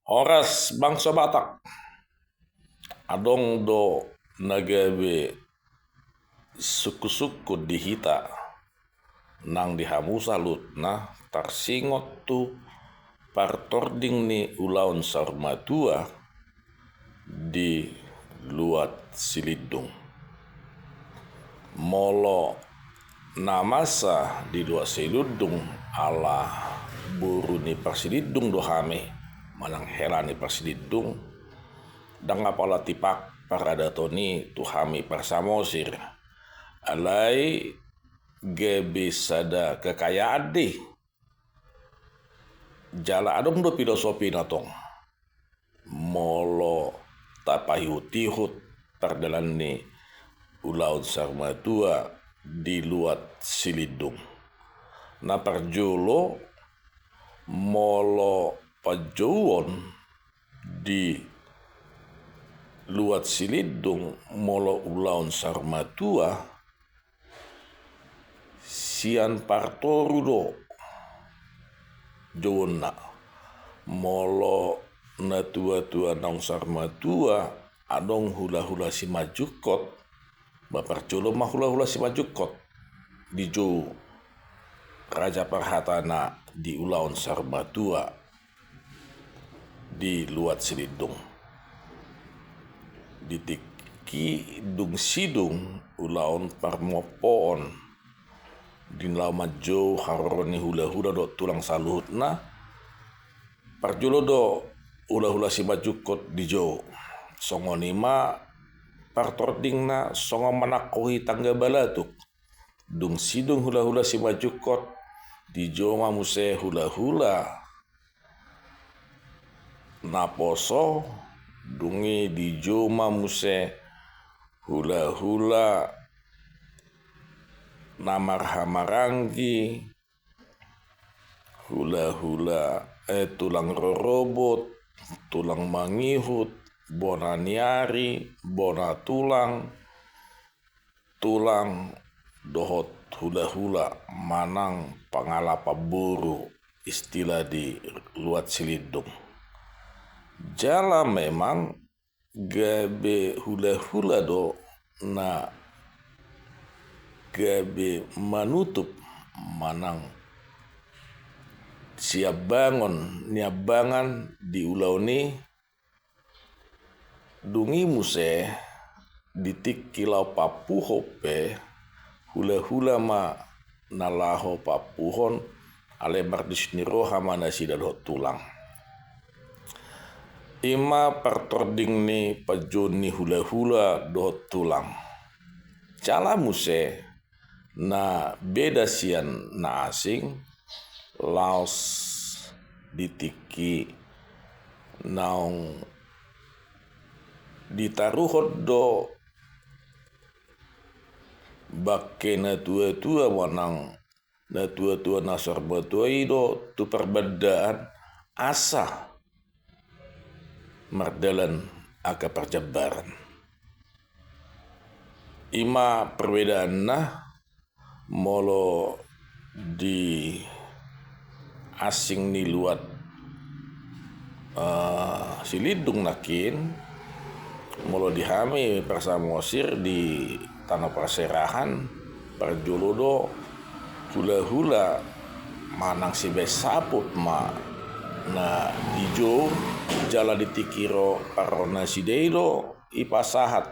Oras bangsa Batak adong do nagabe suku-suku dihita nang dihamusa lut na tarsingot tu partording ni ulaon sarmatua di luat silidung. Molo namasa di luat silidung ala buru ni persilidung dohame manang hera ni persilidung dang apala tipak paradotoni tuhami persamosir alai gebe sada kekayaan di jala adong do filosofi natong molo tapahihut-ihut perdalan ni ulaud sarmatua di luat silidung na perjulo molo pajuon di luat silidung molo ulaun sarmatua sian partoru do jona molo na tua-tua nang sarmatua adong hula-hula si majukot baparculo mah hula-hula si majukot di jo raja parhatana di ulaun sarmatua di luat silidung ditiki dung sidung ulaon parmopoon din lau majo haroni hula-hula do tulang saluhut na parjulo do hula-hula si majukot di jo songonima partording na songo manakohi tangga balatuk dung sidung hula-hula si majukot di jo mamuse hula-hula naposo dungi di joma muse hula-hula namar-hamarangi hula-hula tulang rorobot tulang mangihut bona niari bona tulang dohot hula-hula manang pangalapa buru istilah di luat silidung jala memang gabe hula-hula do na gabe manutup manang siap bangun niabangan di ulau ni dungi muse ditik kilau papuhope hula-hula ma nalaho papuhon ale mardisniro hamana sidadot tulang ima partording ni pajoni hula-hula dohot tulang cala muse na beda sian na asing laos ditiki naong ditaruhot do bakke na tua-tua wanang na tua-tua na sarmatua do tu perbedaan asa mardalan aka perjabaran ima perbedaan na molo di asing ni luat silidung nakin molo dihami persamosir di tanah perserahan perjulodo hula-hula manang si besaput ma na dijo jala ditikiro parona sideilo ipasahat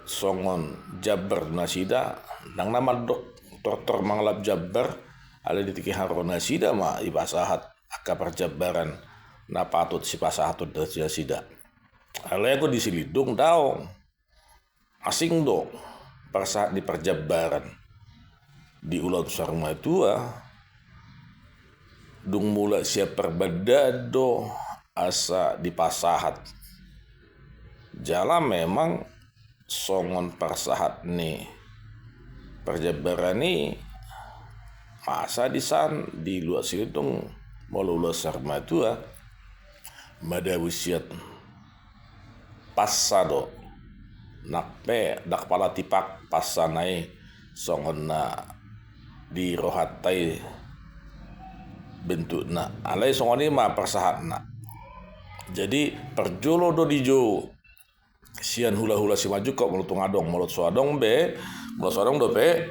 songon jabber nasida nang nama dokter manglap jabber ala ditiki harona sida ma ipasahat aka perjabaran na patut si pasahat da sida ala ko di silidung daong asing do persahat di perjabaran di ulau sarmatua dung mula siap perbedado asa dipasahat jala memang songon persahat ni perjabaran ni masa disan di luar silidung molo sarmatua mada usiat passado nakpe dak pala tipak passanai songon na di rohatai bentuk na alai songoni ma persahat na Jadi perjolo do dijo sian hula-hula si maju kok mulut ngadong mulut suadong do pe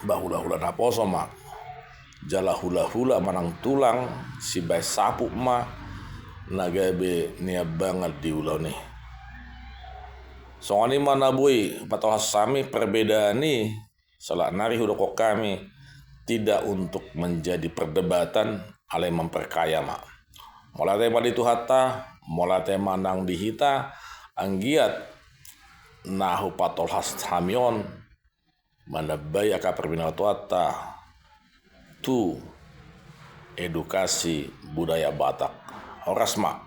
bahula-hula naposo mak jala hula-hula manang tulang si bay sapu ma nagabe nia banget di ulau nih. Soalnya mana boy patah sami perbedaan nih salah nari hudo kok kami tidak untuk menjadi perdebatan ale memperkaya mak. Mola tema di tuhata, mola tema nang dihita anggiat nahu patol has hamion mana bay aka perbinal tuata tu edukasi budaya Batak. Horas mak